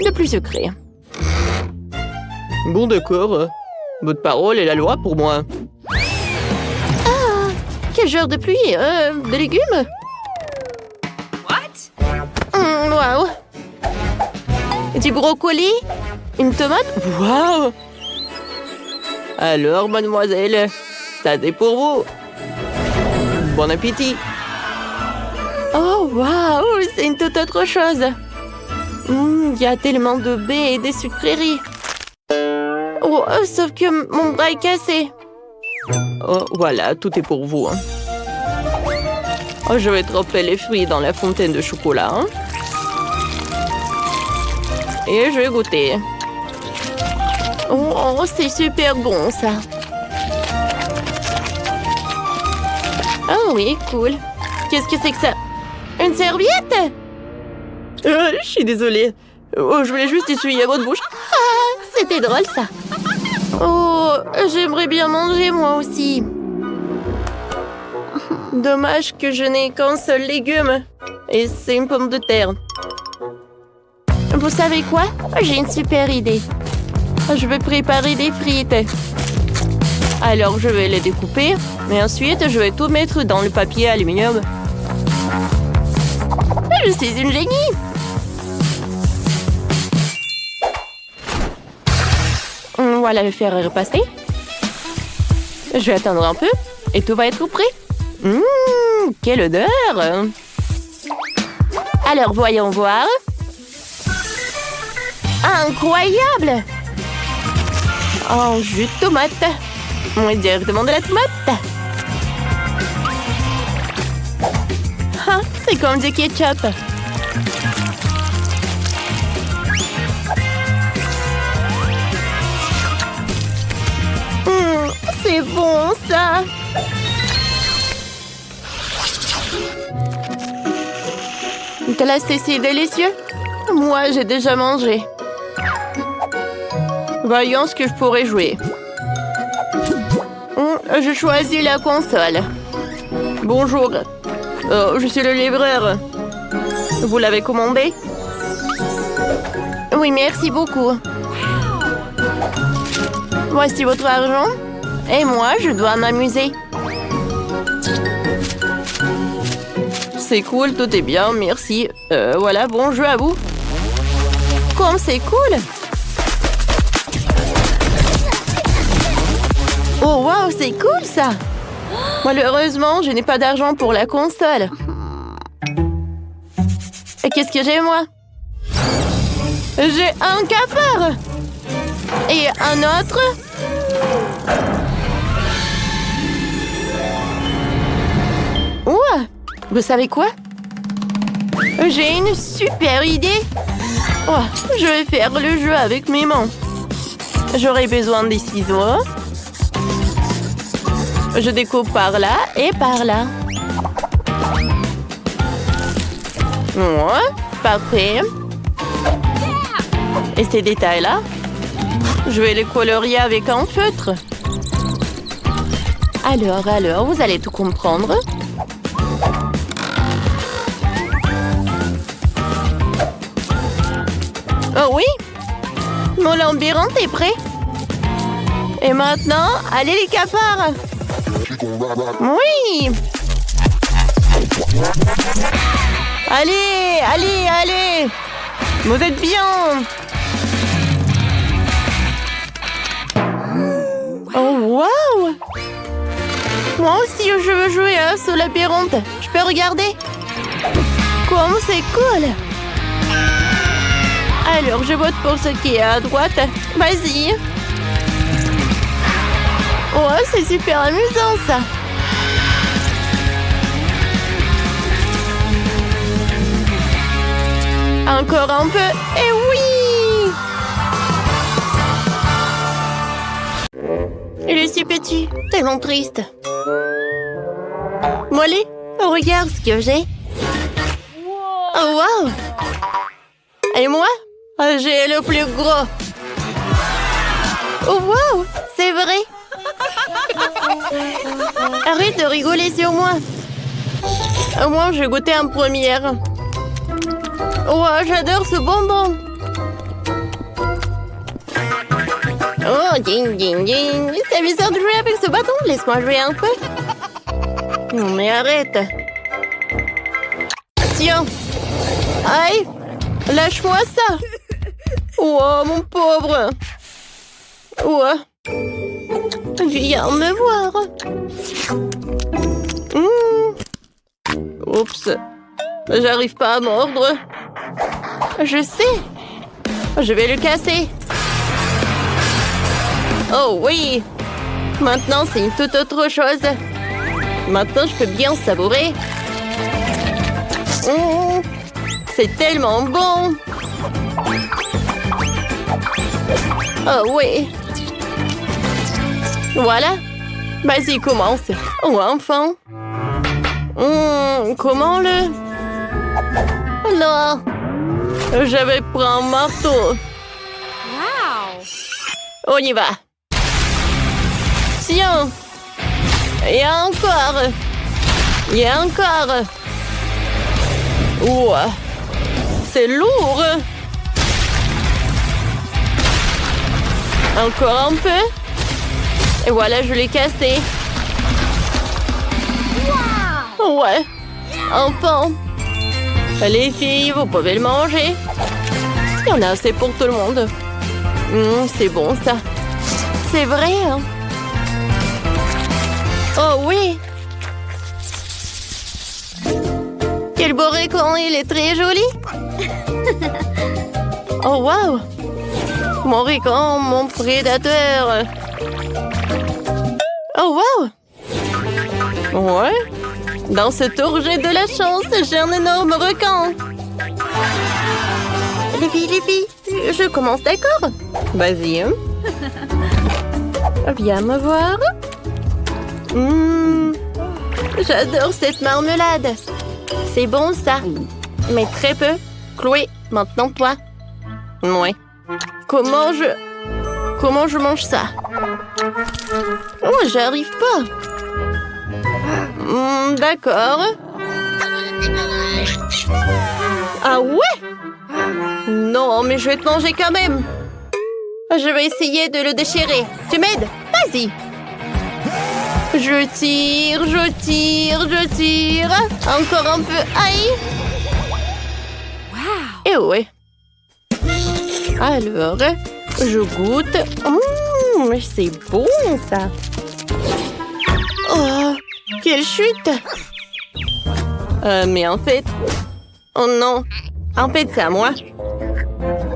de plus sucré. Bon, d'accord. Votre parole est la loi pour moi. Quel genre de pluie? De légumes? Waouh! Du brocoli? Une tomate? Waouh! Alors, mademoiselle, ça c'est pour vous. Bon appétit. Oh, waouh! C'est une toute autre chose. Il y a tellement de baies et des sucreries. Oh, sauf que mon bras est cassé. Oh, voilà, tout est pour vous. Oh, je vais tremper les fruits dans la fontaine de chocolat. Et je vais goûter. Oh, c'est super bon, ça. Oh oui, cool. Qu'est-ce que c'est que ça? Une serviette? Je suis désolée. Oh, je voulais juste essuyer votre bouche. Ah, c'était drôle, ça. Oh, j'aimerais bien manger, moi aussi. Dommage que je n'ai qu'un seul légume. Et c'est une pomme de terre. Vous savez quoi? J'ai une super idée. Je vais préparer des frites. Alors, je vais les découper. Et ensuite, je vais tout mettre dans le papier aluminium. Je suis une génie! Voilà, le fer est repassé. Je vais attendre un peu et tout va être prêt. Quelle odeur! Alors, voyons voir. Incroyable! Oh, jus de tomate. Directement de la tomate. Ah, c'est comme du ketchup. C'est bon, ça. Glacé, c'est délicieux. Moi, j'ai déjà mangé. Voyons ce que je pourrais jouer. Je choisis la console. Bonjour. Je suis le livreur. Vous l'avez commandé? Oui, merci beaucoup. Voici votre argent. Et moi, je dois m'amuser. C'est cool, tout est bien, merci. Voilà, bon jeu à vous. Comme c'est cool! Oh, waouh, c'est cool, ça! Malheureusement, je n'ai pas d'argent pour la console. Et qu'est-ce que j'ai, moi? J'ai un cafard! Et un autre? Ouah! Vous savez quoi? J'ai une super idée! Oh, je vais faire le jeu avec mes mains. J'aurai besoin des ciseaux. Je découpe par là et par là. Ouais, parfait. Et ces détails-là, je vais les colorier avec un feutre. Alors, vous allez tout comprendre. Oh oui, mon labyrinthe est prêt. Et maintenant, allez les cafards. Oui. Allez. Vous êtes bien. Oh, wow. Moi aussi, je veux jouer à ce labyrinthe. Je peux regarder? Comme c'est cool. Alors, je vote pour ce qui est à droite. Vas-y. Oh, c'est super amusant, ça. Encore un peu. Et oui! Je suis petit, tellement triste. Molly, regarde ce que j'ai. Oh, wow! Et moi? J'ai le plus gros. Oh, wow! C'est vrai. Arrête de rigoler sur moi. Au moins, je goûtais en première. Oh, j'adore ce bonbon. Oh, ding, ding, ding. C'est bizarre de jouer avec ce bâton. Laisse-moi jouer un peu. Non, mais arrête. Tiens. Aïe. Lâche-moi ça. Oh, mon pauvre. Oh. Viens me voir. Oups. J'arrive pas à mordre. Je sais. Je vais le casser. Oh oui. Maintenant, c'est une toute autre chose. Maintenant, je peux bien savourer. C'est tellement bon. Oh oui. Voilà. Vas-y, commence. Oh, enfin. Comment le... Non. Je vais prendre un marteau. Wow. On y va. Tiens. Et encore. Et encore. Ouah. C'est lourd. Encore un peu. Et voilà, je l'ai cassé. Wow. Ouais. Enfin. Les filles, vous pouvez le manger. Il y en a assez pour tout le monde. C'est bon, ça. C'est vrai, hein? Oh oui. Quel beau récon, il est très joli. Oh, wow. Mon récon, mon prédateur. Oh, wow. Ouais. Dans ce tour, j'ai de la chance. J'ai un énorme requin. Les filles, je commence, d'accord? Vas-y. Viens me voir. J'adore cette marmelade. C'est bon, ça. Mais très peu. Chloé, maintenant toi. Ouais. Comment je mange ça? Oh, j'arrive pas. D'accord. Ah ouais? Non, mais je vais te manger quand même. Je vais essayer de le déchirer. Tu m'aides? Vas-y. Je tire. Encore un peu. Aïe. Wow. Et ouais. Alors, je goûte. C'est bon, ça. Oh, quelle chute. Mais en fait... Oh non. En fait, c'est à moi.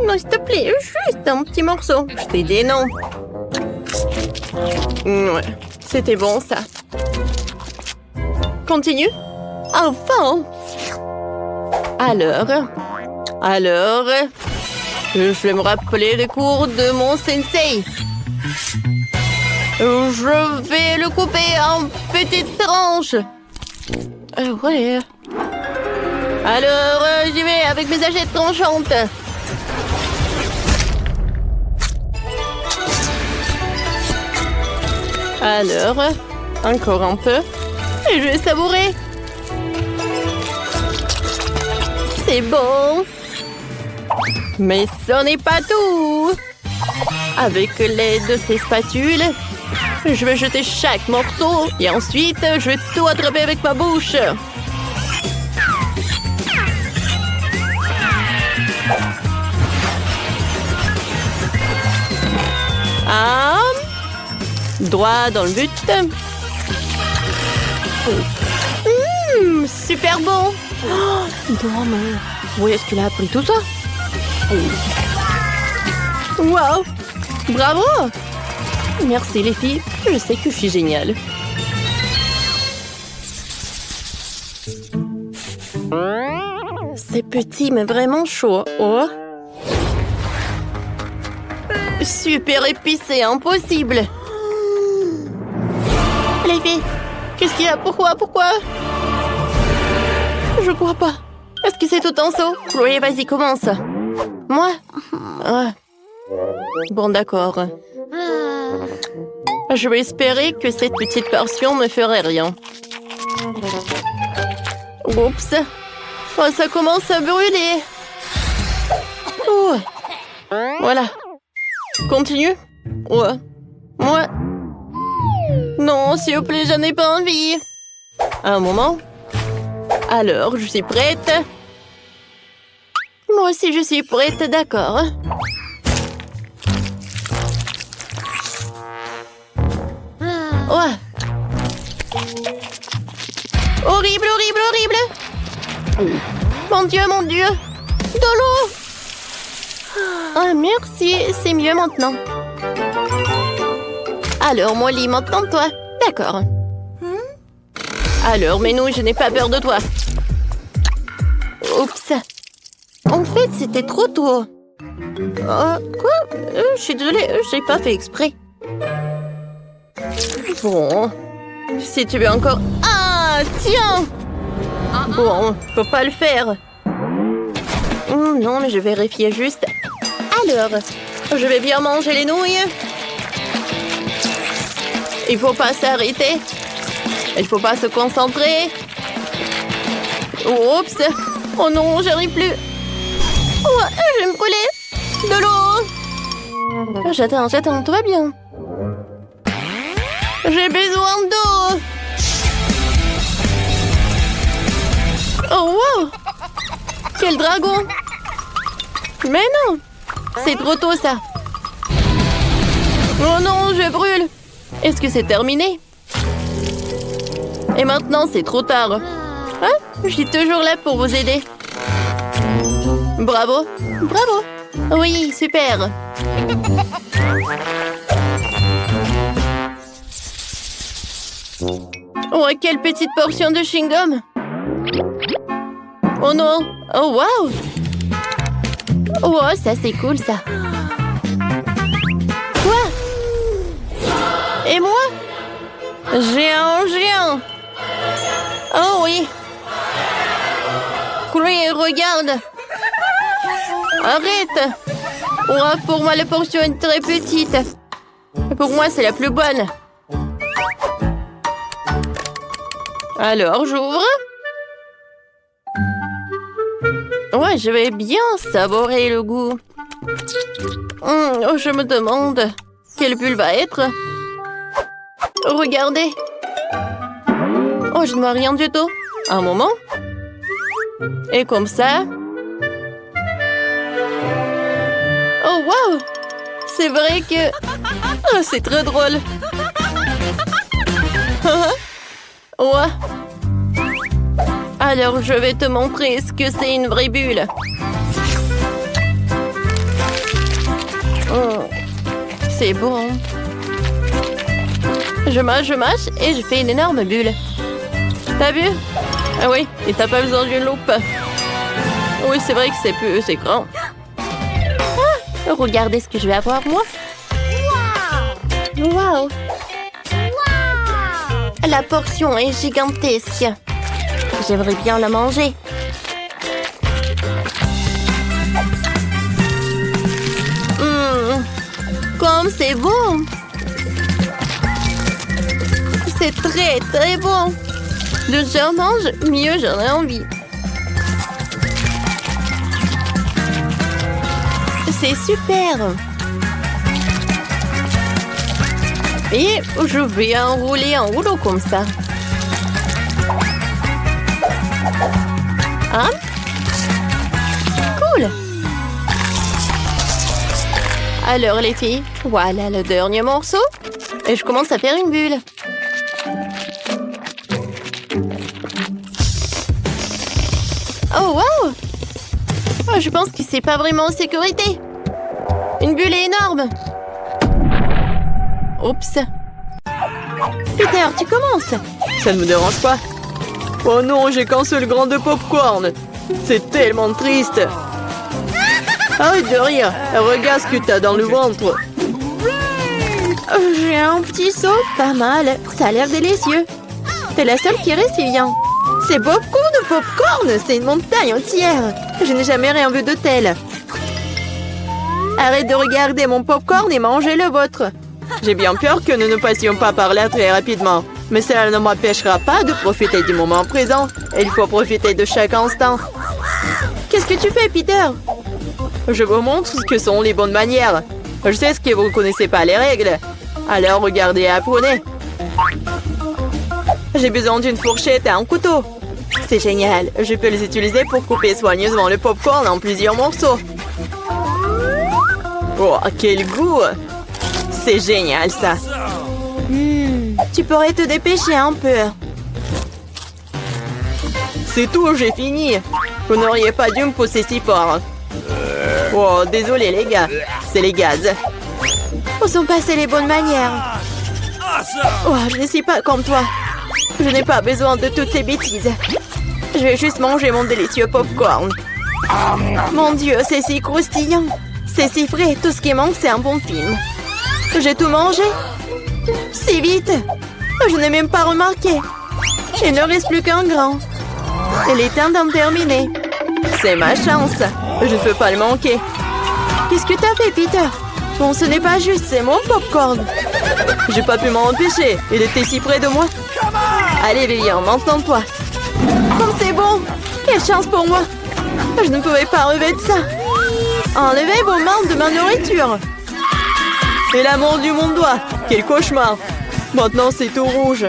Non, s'il te plaît, juste un petit morceau. Je t'ai dit non. Ouais, c'était bon, ça. Continue. Enfin. Alors, je vais me rappeler les cours de mon sensei. Je vais le couper en petites tranches. Ouais. Alors, j'y vais avec mes agettes tranchantes. Alors, encore un peu. Et je vais savourer. C'est bon. Mais ce n'est pas tout. Avec l'aide de ces spatules, je vais jeter chaque morceau et ensuite, je vais tout attraper avec ma bouche. Ah, droit dans le but. Super bon. Oh, non, mais où est-ce qu'il a appris tout ça? Wow, bravo. Merci les filles, je sais que je suis géniale. C'est petit mais vraiment chaud. Oh. Super épicé, impossible. Les filles, qu'est-ce qu'il y a? Pourquoi? Je crois pas. Est-ce que c'est tout en saut? Oui, vas-y, commence. Moi? Ah. Bon, d'accord. Je vais espérer que cette petite portion ne ferait rien. Oups. Oh, ça commence à brûler. Oh. Voilà. Continue. Ouais. Moi. Non, s'il vous plaît, je n'ai pas envie. Un moment. Alors, je suis prête. Moi aussi, je suis prête, d'accord. Ouais. Horrible, horrible, horrible. Mon Dieu, mon Dieu. De l'eau. Ah, merci, c'est mieux maintenant. Alors, Molly, maintenant toi. D'accord. Alors, Menou, je n'ai pas peur de toi. Oups. En fait, c'était trop tôt. Quoi? Je suis désolée, j'ai pas fait exprès. Bon. Si tu veux encore... Ah, tiens! Bon, faut pas le faire. Non, mais je vérifiais juste. Alors, je vais bien manger les nouilles. Il faut pas s'arrêter. Il faut pas se concentrer. Oups. Oh non, j'arrive plus. Oh, je vais me brûler. De l'eau. J'attends, tout va bien. J'ai besoin d'eau. Oh, wow. Quel dragon. Mais non. C'est trop tôt, ça. Oh non, je brûle. Est-ce que c'est terminé? Et maintenant, c'est trop tard. Ah, je suis toujours là pour vous aider. Bravo. Bravo. Oui, super. Oh, quelle petite portion de chewing-gum. Oh non. Oh, wow. Oh, ça, c'est cool, ça. Quoi? Et moi? Géant. Oh oui. Chloé, regarde. Arrête. Oh, pour moi, la portion est très petite. Pour moi, c'est la plus bonne. Alors, j'ouvre. Ouais, je vais bien savourer le goût. Oh, je me demande quelle bulle va être. Regardez. Oh, je ne vois rien du tout. Un moment. Et comme ça. Oh, wow. C'est vrai que... Oh, c'est très drôle. Ouais. Alors, je vais te montrer ce que c'est une vraie bulle. Oh, c'est bon. Je mâche et je fais une énorme bulle. T'as vu? Ah oui, et t'as pas besoin d'une loupe. Oui, c'est vrai que c'est grand. Ah, regardez ce que je vais avoir, moi. Wow! La portion est gigantesque. J'aimerais bien la manger. comme c'est bon! C'est très, très bon! Plus j'en mange, mieux j'en ai envie. C'est super! Et je vais enrouler un rouleau comme ça. Hein? Cool! Alors les filles, voilà le dernier morceau. Et je commence à faire une bulle. Oh wow! Oh, je pense que c'est pas vraiment en sécurité. Une bulle énorme. Oups. Peter, tu commences. Ça ne me dérange pas. Oh non, j'ai qu'un seul grain de popcorn. C'est tellement triste. Arrête de rire. Regarde ce que t'as dans le ventre. J'ai un petit seau, pas mal. Ça a l'air délicieux. T'es la seule qui reste, bien. C'est beaucoup de popcorn. C'est une montagne entière. Je n'ai jamais rien vu de tel. Arrête de regarder mon popcorn et mangez le vôtre. J'ai bien peur que nous ne passions pas par là très rapidement. Mais cela ne m'empêchera pas de profiter du moment présent. Il faut profiter de chaque instant. Qu'est-ce que tu fais, Peter? Je vous montre ce que sont les bonnes manières. Je sais ce que vous ne connaissez pas les règles. Alors regardez et apprenez. J'ai besoin d'une fourchette et un couteau. C'est génial. Je peux les utiliser pour couper soigneusement le popcorn en plusieurs morceaux. Oh, quel goût! C'est génial, ça. Tu pourrais te dépêcher un peu. C'est tout, j'ai fini. Vous n'auriez pas dû me pousser si fort. Oh, désolé les gars. C'est les gaz. Où sont passées les bonnes manières? Oh, je ne suis pas comme toi. Je n'ai pas besoin de toutes ces bêtises. Je vais juste manger mon délicieux popcorn. Mon Dieu, c'est si croustillant. C'est si frais. Tout ce qui manque, c'est un bon film. J'ai tout mangé. Si vite. Je n'ai même pas remarqué. Il ne reste plus qu'un grain. Il est temps d'en terminer. C'est ma chance. Je ne peux pas le manquer. Qu'est-ce que t'as fait, Peter? Bon, ce n'est pas juste, c'est mon popcorn. J'ai pas pu m'en empêcher. Il était si près de moi. Allez, viens, maintenant toi. Comme c'est bon. Quelle chance pour moi. Je ne pouvais pas relever de ça. Enlevez vos mains de ma nourriture. Et la mordue mon doigt. Quel cauchemar. Maintenant, c'est tout rouge.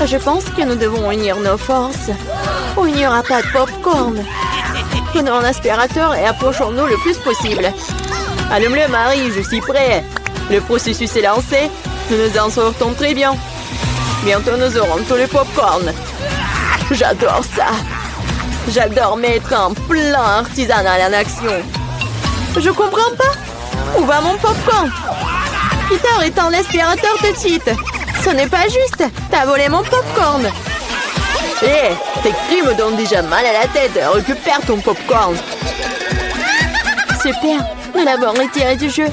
Je pense que nous devons unir nos forces. Ou il n'y aura pas de popcorn. Prenons un aspirateur et approchons-nous le plus possible. Allume-le, Marie, je suis prêt. Le processus est lancé. Nous nous en sortons très bien. Bientôt, nous aurons tout le popcorn. J'adore ça. J'adore mettre un plan artisanal en action. Je comprends pas. Où va mon popcorn? Peter, éteins l'aspirateur tout de suite. Ce n'est pas juste. T'as volé mon popcorn. Hé, tes cris me donnent déjà mal à la tête. Récupère ton popcorn. Super. Nous l'avons retiré du jeu.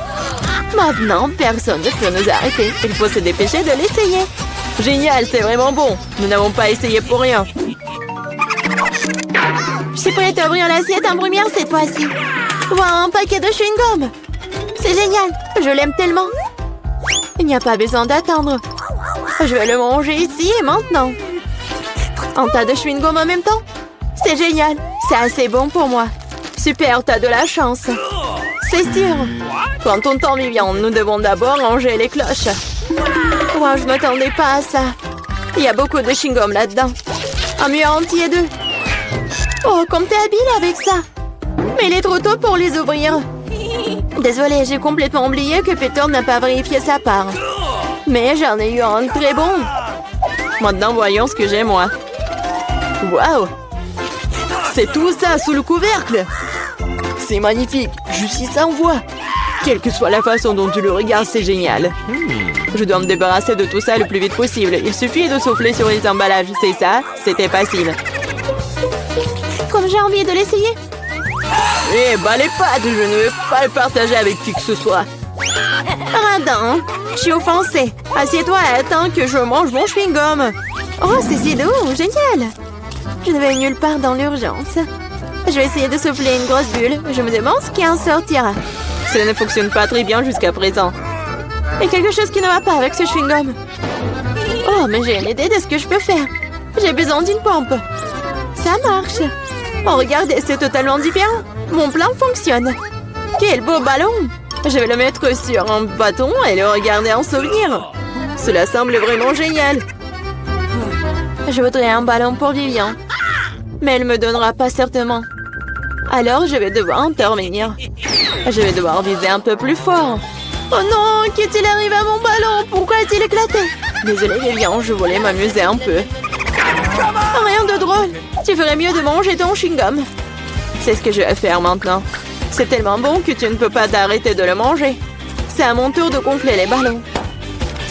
Maintenant, personne ne peut nous arrêter. Il faut se dépêcher de l'essayer. Génial, c'est vraiment bon. Nous n'avons pas essayé pour rien. Je suis prête à ouvrir l'assiette en première cette fois-ci. Voilà un paquet de chewing-gum. C'est génial. Je l'aime tellement. Il n'y a pas besoin d'attendre. Je vais le manger ici et maintenant. Un tas de chewing-gum en même temps. C'est génial. C'est assez bon pour moi. Super, t'as de la chance. C'est sûr. Prends ton temps, Viviane. Nous devons d'abord ranger les cloches. Wow, je m'attendais pas à ça. Il y a beaucoup de chewing-gum là-dedans. Un mur entier d'eux. Oh, comme t'es habile avec ça. Mais il est trop tôt pour les ouvrir. Désolée, j'ai complètement oublié que Peter n'a pas vérifié sa part. Mais j'en ai eu un très bon. Maintenant, voyons ce que j'ai, moi. Waouh! C'est tout ça sous le couvercle. C'est magnifique. Je suis sans voix. Quelle que soit la façon dont tu le regardes, c'est génial. Je dois me débarrasser de tout ça le plus vite possible. Il suffit de souffler sur les emballages. C'est ça, c'était facile. Comme j'ai envie de l'essayer. Eh, bah les pattes, je ne vais pas le partager avec qui que ce soit. Radin, je suis offensée. Assieds-toi et attends que je mange mon chewing-gum. Oh, c'est si doux, génial. Je ne vais nulle part dans l'urgence. Je vais essayer de souffler une grosse bulle. Je me demande ce qui en sortira. Cela ne fonctionne pas très bien jusqu'à présent. Il y a quelque chose qui ne va pas avec ce chewing-gum. Oh, mais j'ai une idée de ce que je peux faire. J'ai besoin d'une pompe. Ça marche. Oh, regardez, c'est totalement différent. Mon plan fonctionne. Quel beau ballon. Je vais le mettre sur un bâton et le regarder en souvenir. Cela semble vraiment génial. Je voudrais un ballon pour Vivian. Mais elle ne me donnera pas certainement. Alors, je vais devoir intervenir. Je vais devoir viser un peu plus fort. Oh non, qu'est-il arrivé à mon ballon? Pourquoi a-t-il éclaté? Désolée, Vivian, je voulais m'amuser un peu. Rien de drôle. Tu ferais mieux de manger ton chewing-gum. C'est ce que je vais faire maintenant. C'est tellement bon que tu ne peux pas t'arrêter de le manger. C'est à mon tour de gonfler les ballons.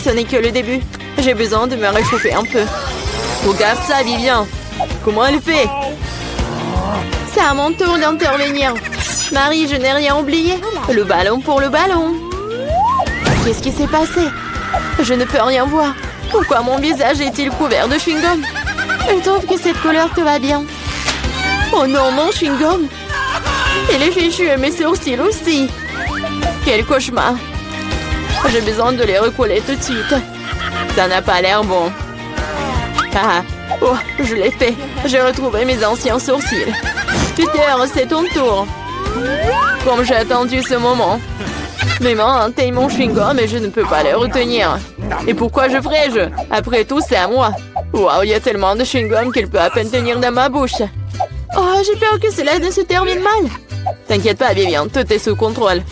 Ce n'est que le début. J'ai besoin de me réchauffer un peu. Regarde ça, Vivian. Comment elle fait? C'est à mon tour d'intervenir. Marie, je n'ai rien oublié. Le ballon pour le ballon. Qu'est-ce qui s'est passé? Je ne peux rien voir. Pourquoi mon visage est-il couvert de chewing-gum? Je trouve que cette couleur te va bien. Oh non, mon chewing-gum. Il est fichu et mes sourcils aussi. Quel cauchemar. J'ai besoin de les recoller tout de suite. Ça n'a pas l'air bon. Ah, oh, je l'ai fait. J'ai retrouvé mes anciens sourcils. Peter, c'est ton tour. Comme j'ai attendu ce moment. Mes mains atteignent mon chewing-gum et je ne peux pas les retenir. Et pourquoi je ferais-je? Après tout, c'est à moi. Waouh, il y a tellement de chewing-gum qu'il peut à peine tenir dans ma bouche. Oh, j'ai peur que cela ne se termine mal. T'inquiète pas, Vivian, tout est sous contrôle.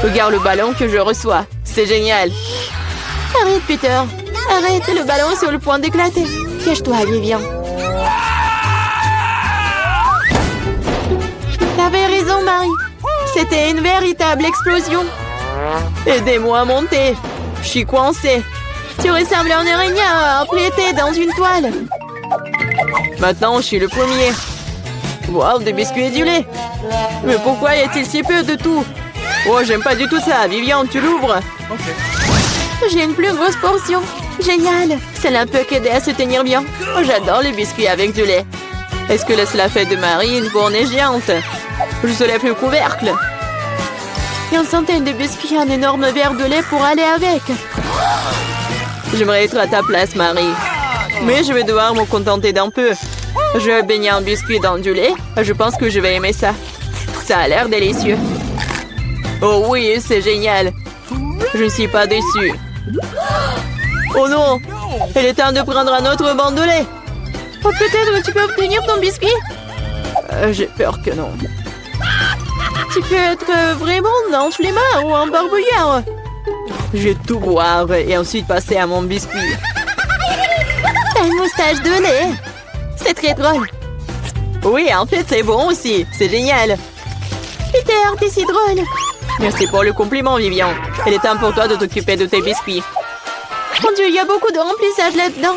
Regarde le ballon que je reçois. C'est génial. Arrête, Peter. Arrête, le ballon est sur le point d'éclater. Cache-toi, Vivian. T'avais raison, Marie. C'était une véritable explosion. Aidez-moi à monter. Je suis coincée. Tu ressembles à un araignée emplété dans une toile. Maintenant, je suis le premier. Wow, des biscuits et du lait. Mais pourquoi y a-t-il si peu de tout? Oh, j'aime pas du tout ça. Vivian, tu l'ouvres? J'ai une plus grosse portion. Génial. Cela peut qu'aider à se tenir bien. Oh, j'adore les biscuits avec du lait. Est-ce que cela fait de Marie une fournée géante? Je soulève le couvercle. Et une centaine de biscuits et un énorme verre de lait pour aller avec. J'aimerais être à ta place, Marie. Mais je vais devoir me contenter d'un peu. Je vais baigner un biscuit dans du lait. Je pense que je vais aimer ça. Ça a l'air délicieux. Oh oui, c'est génial. Je ne suis pas déçue. Oh non! Il est temps de prendre un autre banc de lait. Oh, peut-être tu peux obtenir ton biscuit? J'ai peur que non. Tu peux être vraiment un flemmard ou un barbouillard. Je vais tout boire et ensuite passer à mon biscuit. T'as une moustache de lait. C'est très drôle. Oui, en fait, c'est bon aussi. C'est génial. Peter, t'es si drôle. Merci pour le compliment, Vivian. Il est temps pour toi de t'occuper de tes biscuits. Mon Dieu, il y a beaucoup de remplissage là-dedans.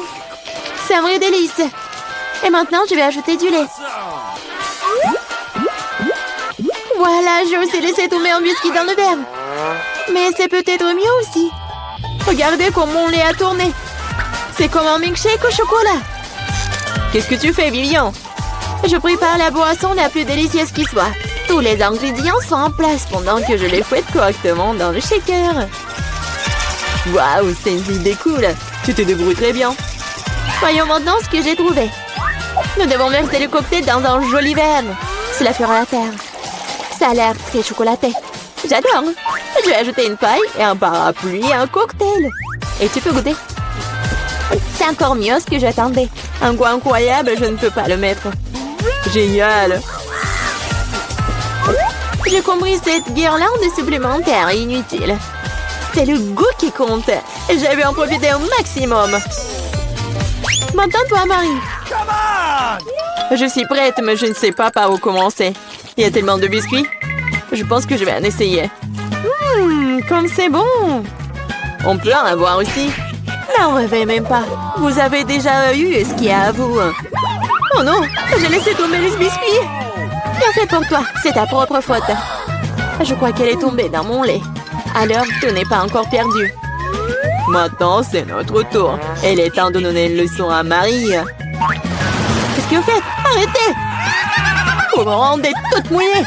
C'est un vrai délice. Et maintenant, je vais ajouter du lait. Voilà, j'ai aussi laissé tomber un biscuit dans le verre. Mais c'est peut-être mieux aussi. Regardez comment mon lait a tourné. C'est comme un milkshake au chocolat. Qu'est-ce que tu fais, Vivian? Je prépare la boisson la plus délicieuse qui soit. Tous les ingrédients sont en place pendant que je les fouette correctement dans le shaker. Waouh, c'est une idée cool. Tu te débrouilles très bien. Voyons maintenant ce que j'ai trouvé. Nous devons verser le cocktail dans un joli verre. Cela fera l'affaire. Ça a l'air très chocolaté. J'adore. Je vais ajouter une paille et un parapluie et un cocktail. Et tu peux goûter. C'est encore mieux ce que j'attendais. Un goût incroyable, je ne peux pas le mettre. Génial. J'ai compris cette guirlande supplémentaire inutile. C'est le goût qui compte. Je vais en profiter au maximum. Maintenant, toi, Marie. Je suis prête, mais je ne sais pas par où commencer. Il y a tellement de biscuits. Je pense que je vais en essayer. Comme c'est bon. On peut en avoir aussi. N'en rêvez même pas. Vous avez déjà eu ce qu'il y a à vous. Oh non, j'ai laissé tomber les biscuits. Bien fait pour toi, c'est ta propre faute. Je crois qu'elle est tombée dans mon lait. Alors, tout n'est pas encore perdu. Maintenant, c'est notre tour. Il est temps de donner une leçon à Marie. Qu'est-ce que vous faites? Arrêtez! Vous me rendez toute mouillée.